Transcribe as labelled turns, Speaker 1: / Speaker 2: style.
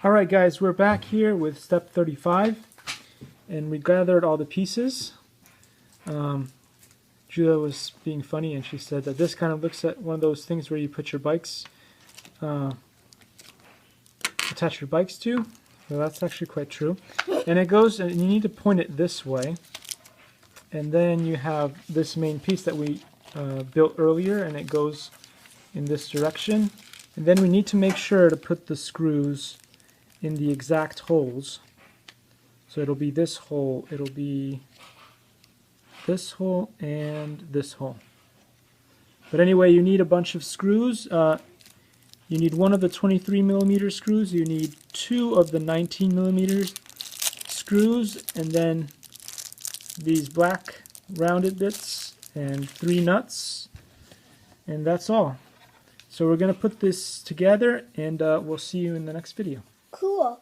Speaker 1: Alright guys, we're back here with step 35 and we gathered all the pieces. Julia was being funny and she said that this kind of looks at one of those things where you put your bikes, attach your bikes to. So that's actually quite true. And it goes, and you need to point it this way. And then you have this main piece that we built earlier, and it goes in this direction. And then we need to make sure to put the screws in the exact holes. So it'll be this hole, it'll be this hole, and this hole. But anyway, you need a bunch of screws. You need one of the 23mm screws, you need two of the 19mm screws, and then these black rounded bits, and 3 nuts, and that's all. So we're going to put this together, and we'll see you in the next video.
Speaker 2: Cool.